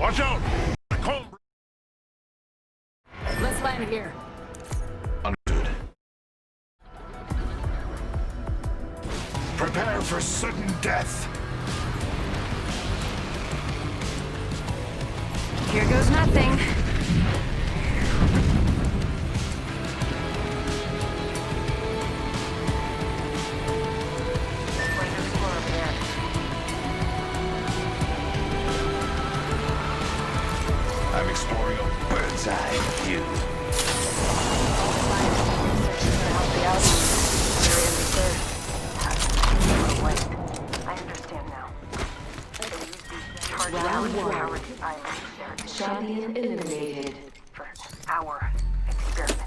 Watch out! Let's land here. Understood. Prepare for sudden death. Here goes nothing. I'm exploring a bird's eye view. I understand now. Round one. Champion eliminated. For our experiments.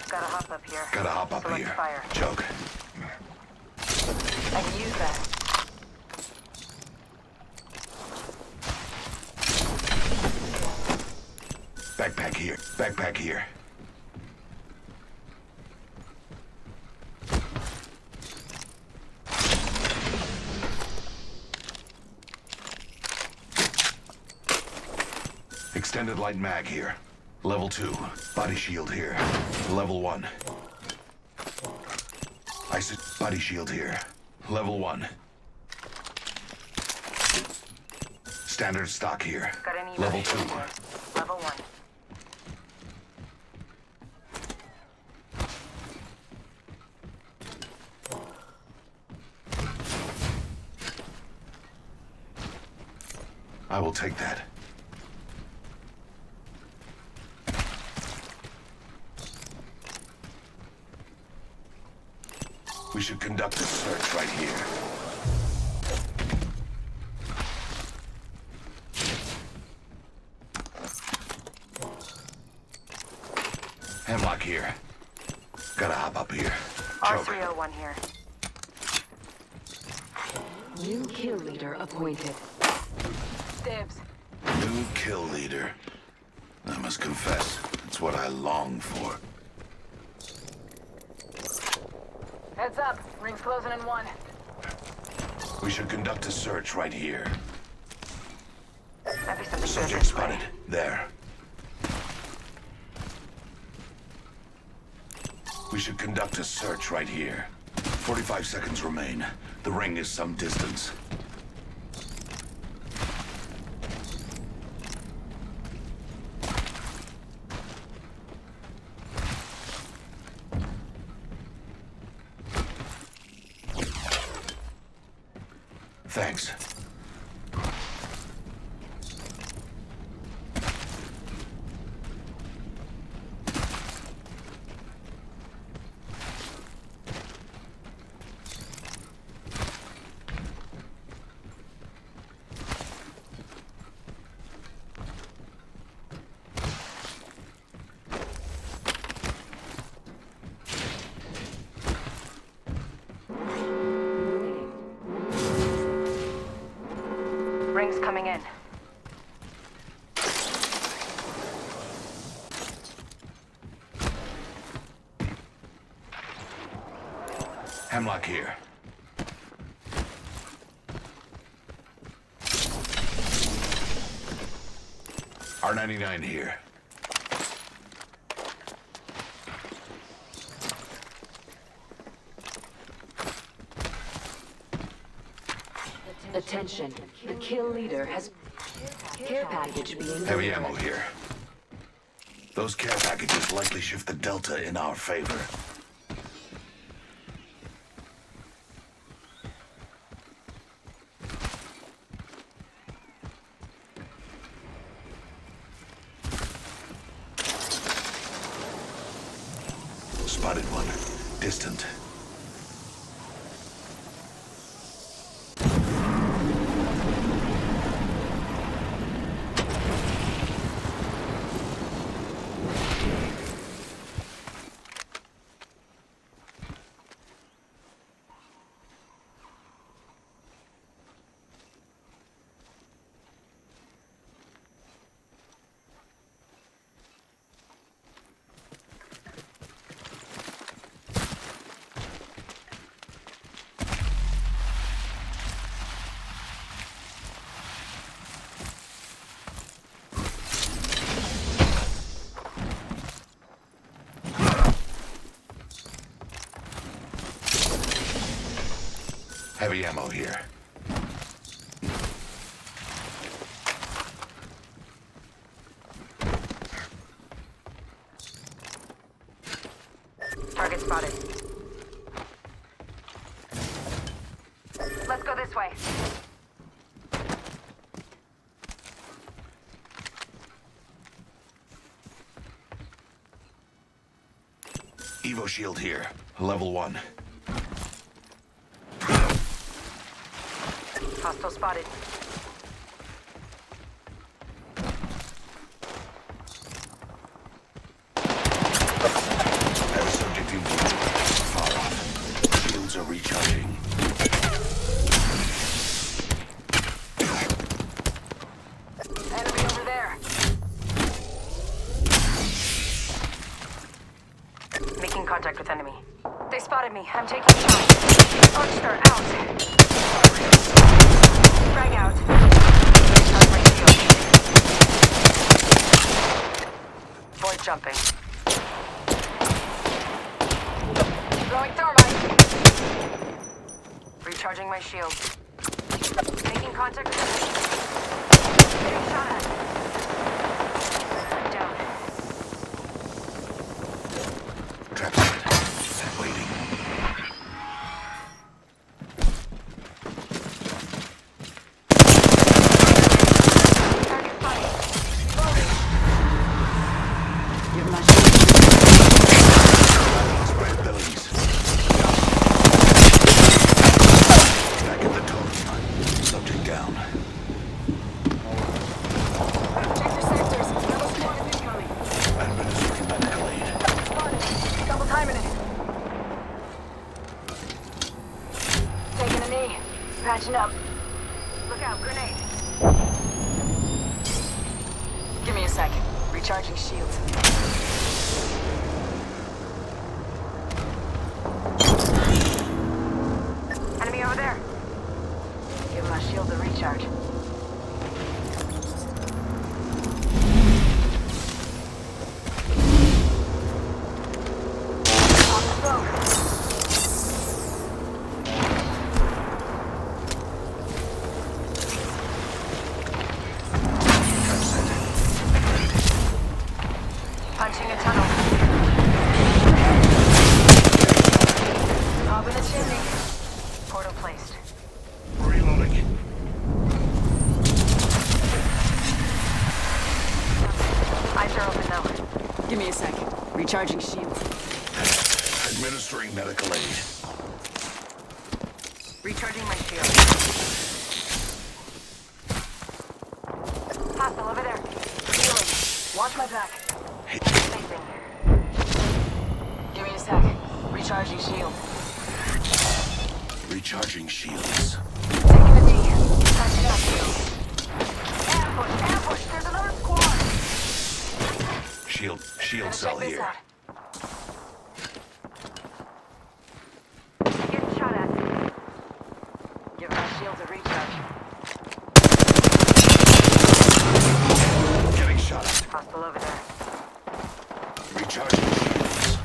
Gotta hop up here. Gotta hop up Select here. Fire. Choke. I can use that. Backpack here. Backpack here. Extended light mag here. Level 2. Body shield here. Level 1. Body shield here. Level 1. Standard stock here. Got any Level evac 2. here. Level 1. I will take that. We should conduct a search right here. Hemlock here. Gotta hop up here. Choke. R301 here. New kill leader appointed. Dibs. New kill leader. I must confess, it's what I long for. Heads up. Ring's closing in 1. We should conduct a search right here. Might be something good Subject this way. spotted. There. We should conduct a search right here. 45 seconds remain. The ring is some distance. Thanks. Ring's coming in. Hemlock here. R99 here. Attention. The kill leader has care package being Heavy delivered. ammo here. Those care packages likely shift the delta in our favor. Spotted one. Distant. Heavy ammo here. Target spotted. Let's go this way. Evo shield here. Level 1. Hostile spotted. As subject in view. Far off. Shields are recharging. Enemy over there. Making contact with enemy. They spotted me. I'm taking shots. Archer out. Frag out. Recharge my shield. Void jumping. Throwing thermite. Recharging my shield. Making contact with enemy. Getting shot at. I'm down. Trap set. Waiting. Target spotted. Give my shield. Spread abilities. Back at the totem. Subject down. Check your sectors. Another squad is incoming. Administering medical aid. Spotted. Double timing it. Taking a knee. Patching up. Look out, grenade. Give me a second. Recharging shields. Enemy over there. Give my shield a recharge. On the smoke. Trap set. Punching a tunnel. Up in the chimney. Portal placed. Reloading. Eyes are open though. Give me a second. Recharging shields. Administering medical aid. Recharging my shield. Hostile over there. Healing. Watch my back. Facing. Give me a sec. Recharging shield. Recharging shields. Taking a knee. Patching up. Ambush! Ambush! There's another squad! Shield cell Check this here. out. Getting shot at. Give my shield a recharge. Getting shot at. Hostile over there. Recharging shields.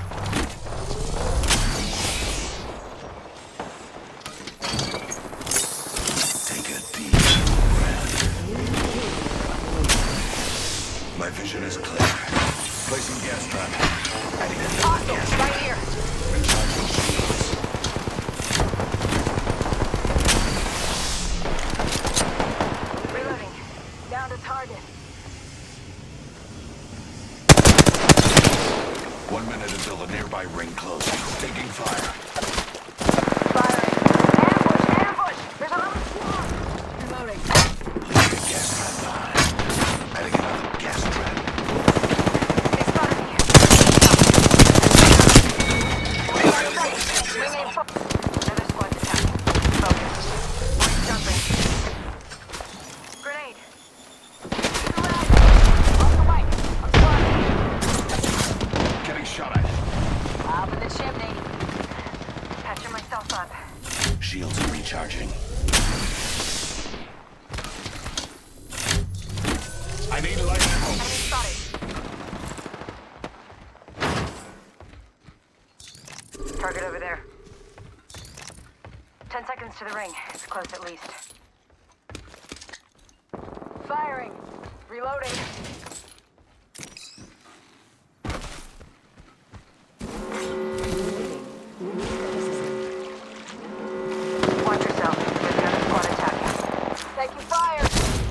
Take a deep breath. My vision is clear. Placing gas trap. Adding another Hostile! gas Right trap. here! Recharging shields. Reloading. Down to target. 1 minute until the nearby ring closes. Taking fire. Firing. Ambush! Ambush! There's another squad! Reloading. Leaving a gas trap behind. Adding another gas trap. They spotted me. Wing aim fo- Another squad's attacking. Focus. Void jumping. Grenade. To the left. Off the right. I'm spotted. Getting shot at. Up in the chimney. seconds to the ring. It's close at least. Firing. Reloading. Watch yourself. There's another squad attacking. Taking fire.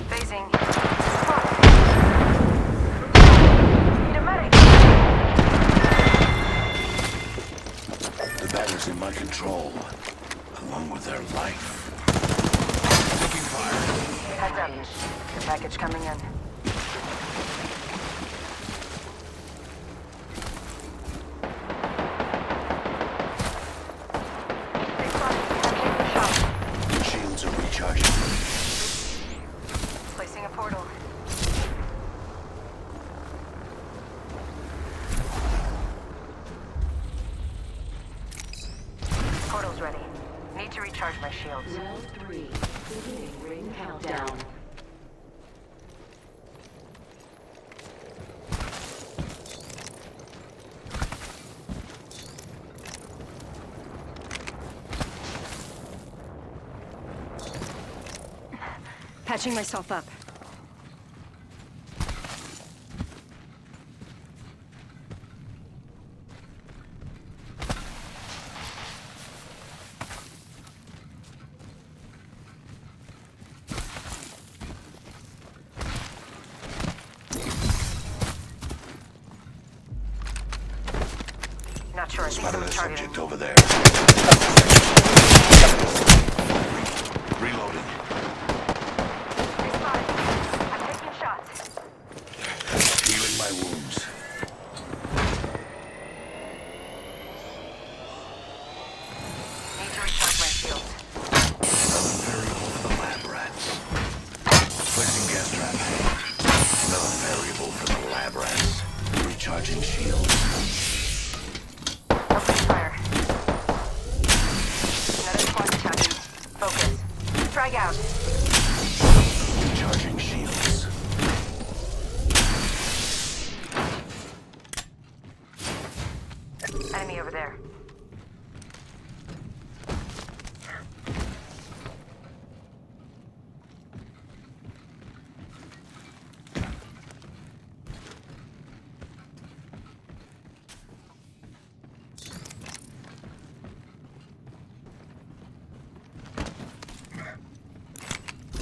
Phasing. Fuck. Need a medic. The batter's in my control, along with their life. Taking fire. Heads up. The package coming in. Shields are recharging. Placing a portal. Portal's ready. Need to recharge my shields. Round 3. Beginning ring countdown. Patching myself up. Not sure. I think Spotted a someone targeted subject me. over there. Reloading. Respotted. I'm taking shots. Healing my wounds. Need to recharge my shields. Another variable for the lab rats. Placing gas trap. Another variable for the lab rats. Recharging shields. Opening fire. Another squad attacking. Focus. Frag out. Recharging shields. Enemy over there.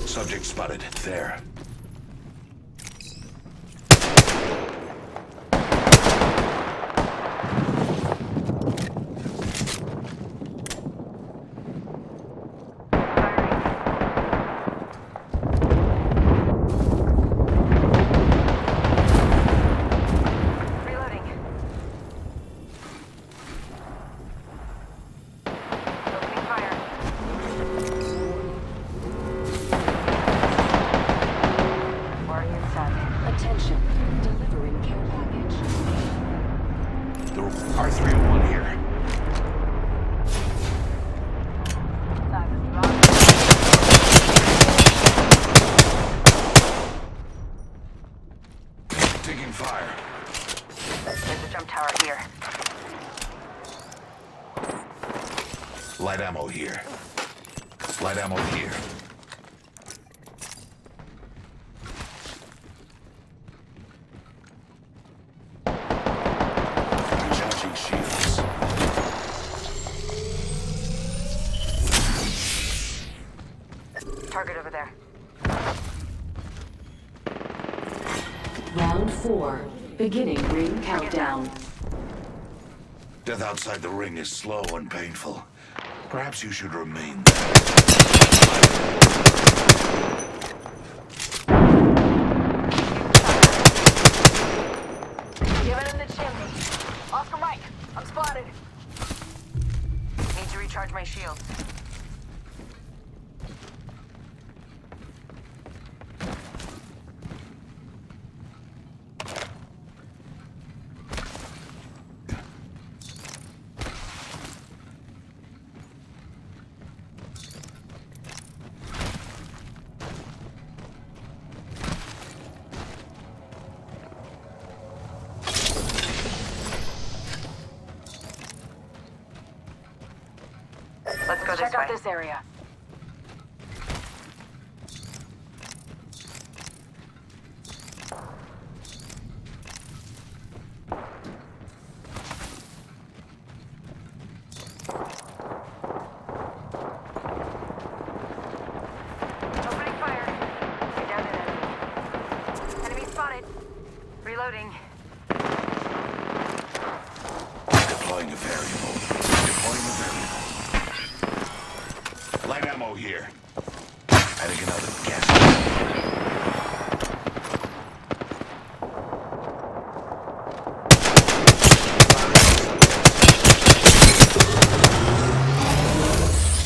Subject spotted. There. Reloading. Opening fire. Already inside. Attention. Delivering care package. The R301 here. Taking fire. There's a jump tower here. Light ammo here. Light ammo here. Recharging shields. Target over there. Round 4. Beginning ring countdown. Death outside the ring is slow and painful. Perhaps you should remain there. Give it in the chimney. Oscar Mike, I'm spotted. Need to recharge my shields. Let's go Check this way. out this area. Deploying a variable. Deploying a variable. Light ammo here. Adding another gas.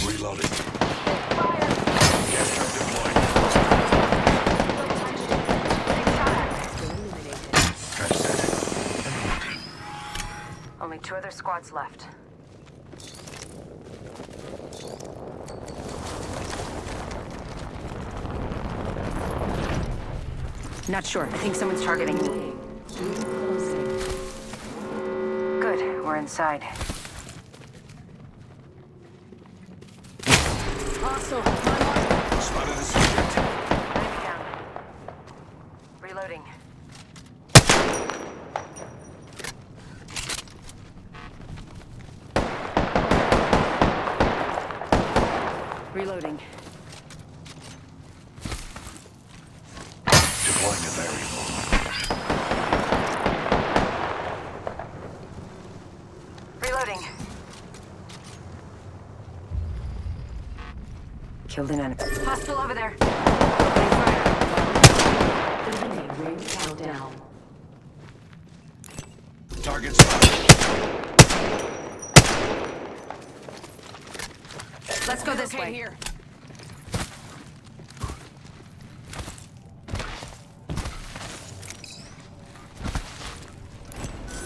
Reloading. Gas trap deployed. Trap set. Only 2 other squads left. Not sure. I think someone's targeting me. Good, we're inside. Hostile. Spotted a subject. Enemy down. Reloading. Reloading. Deploying a variable. Reloading. Killed an enemy. Hostile over there. Beginning ring countdown. Target spotted. Let's go this way. Here.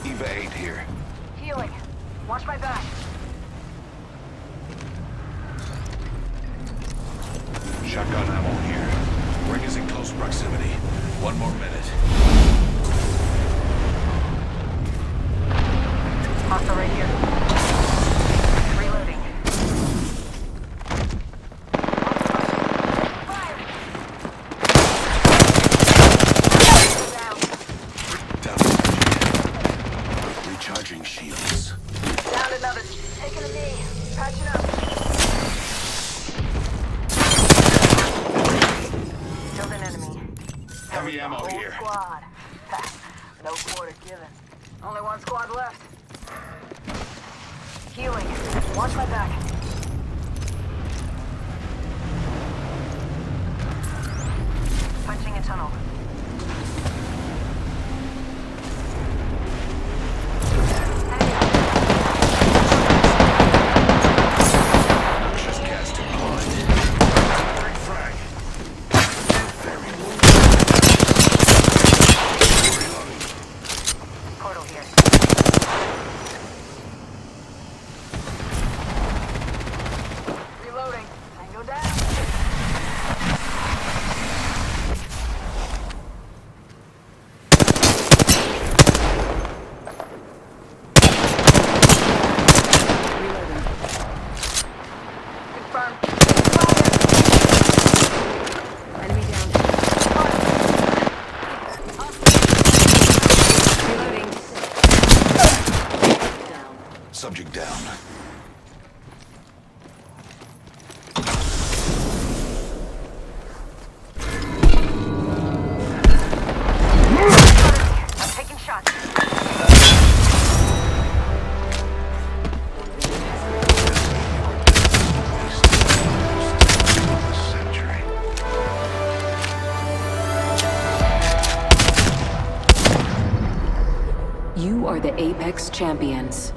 Eva 8 here. Healing. Watch my back. Shotgun ammo here. Ring is in close proximity. 1 more minute. Hostile right here. Reloading. Fire! Down. Down. Recharging shields. Down another. Taking a knee. Patching up. Killed an enemy. Heavy ammo Whole here. squad. No quarter given. Only 1 squad left. Healing. Watch my back. Punching a tunnel. Just gas deployed. Frag. Variable. Reloading. Portal here. Reloading. Tango down. Reloading. Confirmed. Enemy down. Reloading. Down. Subject down. I'm taking shots. Century. You are the Apex Champions.